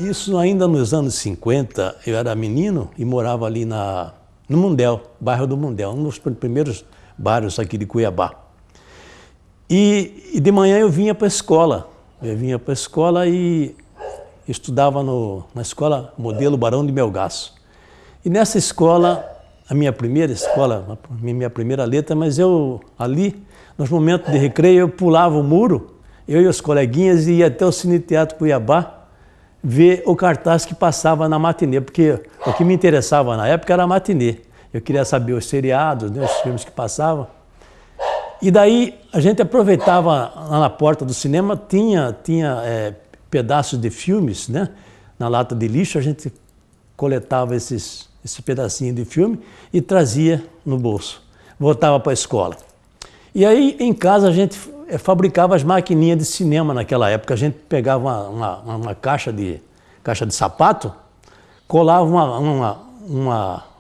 Isso ainda nos anos 50, eu era menino e morava ali no Mundel, bairro do Mundel, um dos primeiros bairros aqui de Cuiabá. E de manhã eu vinha para a escola. Eu vinha para a escola e estudava na escola Modelo Barão de Melgaço. E nessa escola, a minha primeira escola, minha primeira letra, mas eu ali, nos momentos de recreio, eu pulava o muro, eu e os coleguinhas, e ia até o Cine Teatro Cuiabá ver o cartaz que passava na matinê, porque o que me interessava na época era a matinê. Eu queria saber os seriados, né, os filmes que passavam. E daí a gente aproveitava lá na porta do cinema, tinha pedaços de filmes, né? Na lata de lixo a gente coletava esses pedacinhos de filme e trazia no bolso. Voltava para a escola. E aí em casa a gente fabricava as maquininhas de cinema naquela época. A gente pegava uma caixa de sapato, colava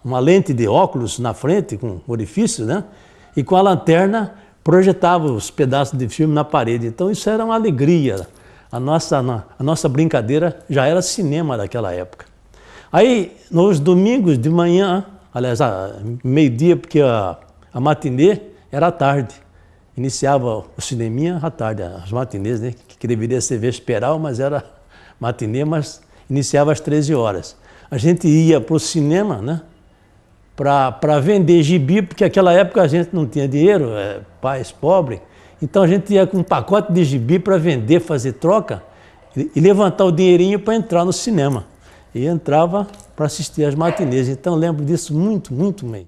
uma lente de óculos na frente, com orifício, né? E com a lanterna projetava os pedaços de filme na parede. Então isso era uma alegria. A nossa brincadeira já era cinema daquela época. Aí, nos domingos de manhã, aliás, meio-dia, porque a matinê era à tarde. Iniciava o cineminha à tarde, as matinês, né? Que deveria ser vesperal, mas era matinê, mas iniciava às 13 horas. A gente ia para o cinema, né? Para vender gibi, porque naquela época a gente não tinha dinheiro, pais pobres, então a gente ia com um pacote de gibi para vender, fazer troca e levantar o dinheirinho para entrar no cinema. E entrava para assistir as matinês, então eu lembro disso muito, muito bem.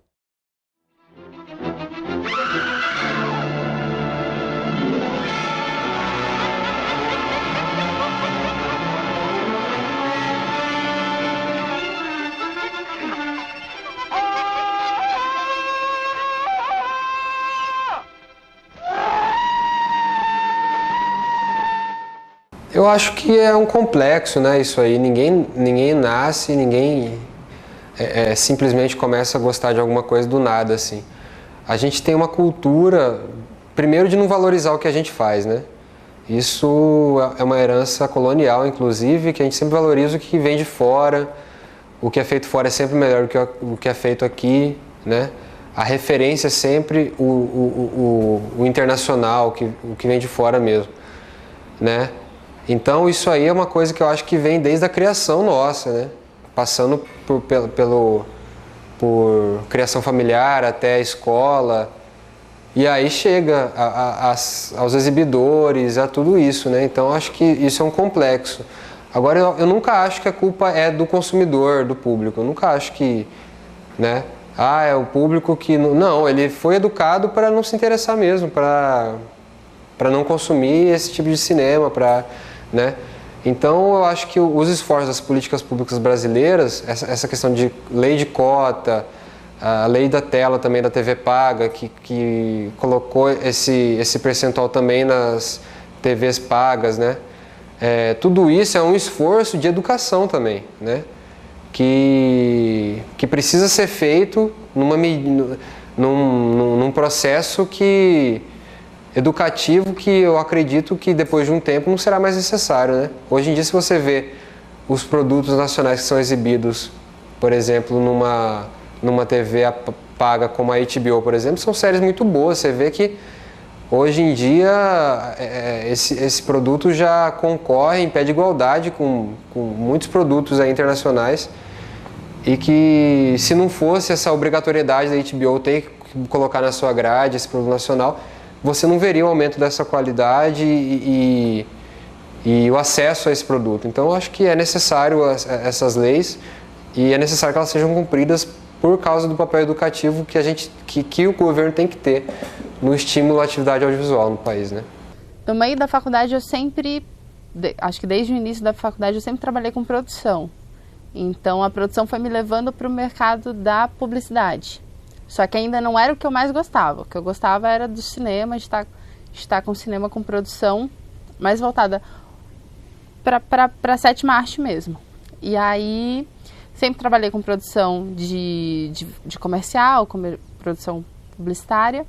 Eu acho que é um complexo, né, isso aí. Ninguém nasce, ninguém simplesmente começa a gostar de alguma coisa do nada, assim. A gente tem uma cultura, primeiro, de não valorizar o que a gente faz, né? Isso é uma herança colonial, inclusive, que a gente sempre valoriza o que vem de fora. O que é feito fora é sempre melhor do que o que é feito aqui, né? A referência é sempre o internacional, o que vem de fora mesmo, né? Então isso aí é uma coisa que eu acho que vem desde a criação nossa, né? Passando por criação familiar até a escola, e aí chega aos exibidores, a tudo isso, né? Então acho que isso é um complexo. Agora eu nunca acho que a culpa é do consumidor, do público. Eu nunca acho que, né? É o público que... Não, ele foi educado para não se interessar mesmo, para não consumir esse tipo de cinema, né? Então eu acho que os esforços das políticas públicas brasileiras, essa questão de lei de cota, a lei da tela também da TV paga, que colocou esse percentual também nas TVs pagas, né? Tudo isso é um esforço de educação também, né? Que precisa ser feito num processo educativo que eu acredito que depois de um tempo não será mais necessário, né? Hoje em dia, se você vê os produtos nacionais que são exibidos, por exemplo, numa TV paga como a HBO, por exemplo, são séries muito boas. Você vê que hoje em dia esse produto já concorre em pé de igualdade com muitos produtos aí internacionais, e que se não fosse essa obrigatoriedade da HBO ter que colocar na sua grade esse produto nacional, você não veria o aumento dessa qualidade e o acesso a esse produto. Então, eu acho que é necessário essas leis, e é necessário que elas sejam cumpridas por causa do papel educativo que o governo tem que ter no estímulo à atividade audiovisual no país, né? No meio da faculdade eu sempre, acho que desde o início da faculdade eu sempre trabalhei com produção. Então a produção foi me levando para o mercado da publicidade. Só que ainda não era o que eu mais gostava. O que eu gostava era do cinema, de estar com cinema com produção mais voltada para a sétima arte mesmo. E aí sempre trabalhei com produção de comercial, produção publicitária.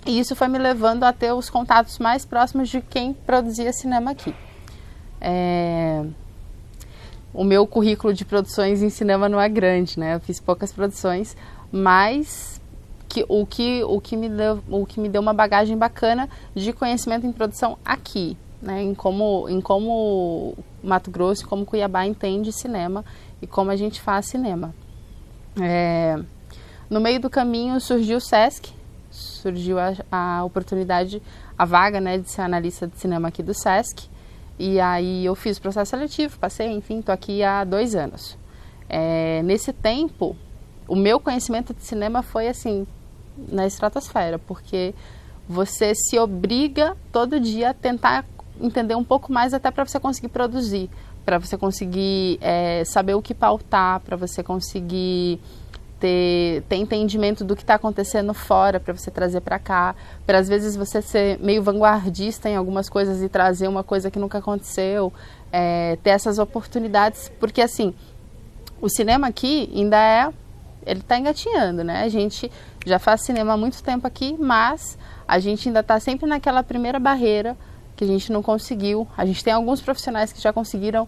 E isso foi me levando a ter os contatos mais próximos de quem produzia cinema aqui. o meu currículo de produções em cinema não é grande, né? Eu fiz poucas produções, mas o que me deu uma bagagem bacana de conhecimento em produção aqui, né? Em como Mato Grosso, como Cuiabá entende cinema e como a gente faz cinema. No meio do caminho surgiu o SESC, surgiu a oportunidade, a vaga, né, de ser analista de cinema aqui do SESC. E aí eu fiz o processo seletivo, passei, enfim, estou aqui há 2 anos. Nesse tempo, o meu conhecimento de cinema foi assim, na estratosfera, porque você se obriga todo dia a tentar entender um pouco mais até para você conseguir produzir, para você conseguir saber o que pautar, para você conseguir ter entendimento do que está acontecendo fora para você trazer para cá, para às vezes você ser meio vanguardista em algumas coisas e trazer uma coisa que nunca aconteceu, ter essas oportunidades, porque assim, o cinema aqui ainda ele está engatinhando, né? A gente já faz cinema há muito tempo aqui, mas a gente ainda está sempre naquela primeira barreira que a gente não conseguiu. A gente tem alguns profissionais que já conseguiram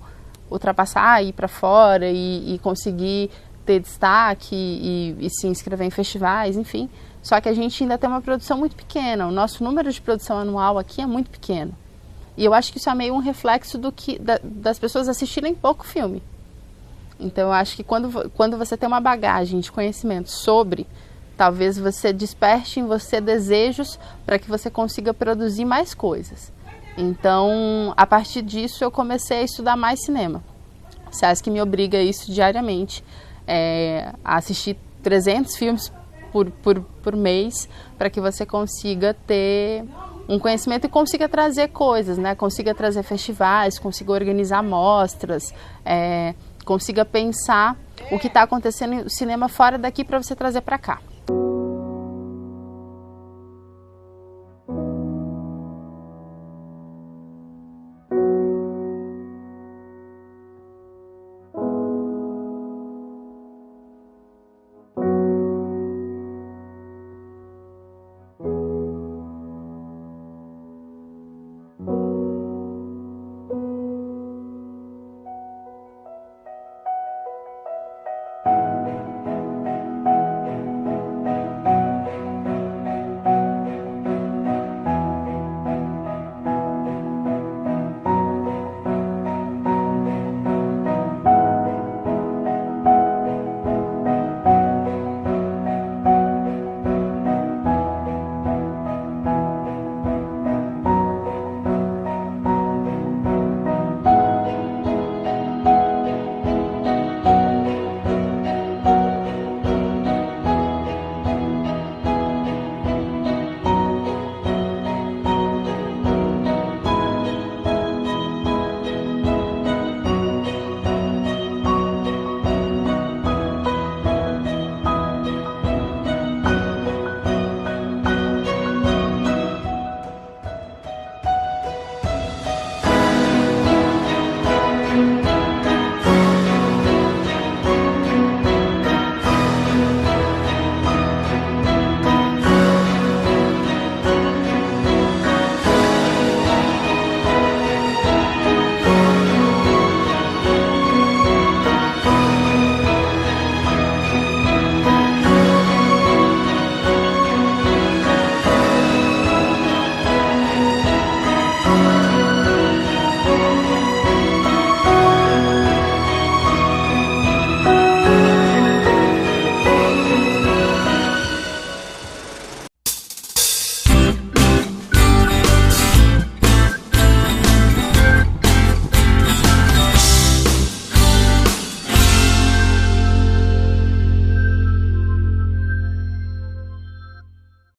ultrapassar, ir para fora e conseguir ter destaque e se inscrever em festivais, enfim. Só que a gente ainda tem uma produção muito pequena. O nosso número de produção anual aqui é muito pequeno. E eu acho que isso é meio um reflexo das pessoas assistirem pouco filme. Então eu acho que quando você tem uma bagagem de conhecimento sobre, talvez você desperte em você desejos para que você consiga produzir mais coisas. Então, a partir disso, eu comecei a estudar mais cinema. O SESC me obriga a isso diariamente. A assistir 300 filmes por mês, para que você consiga ter um conhecimento e consiga trazer coisas, né? Consiga trazer festivais, consiga organizar mostras, consiga pensar o que está acontecendo no cinema fora daqui para você trazer para cá.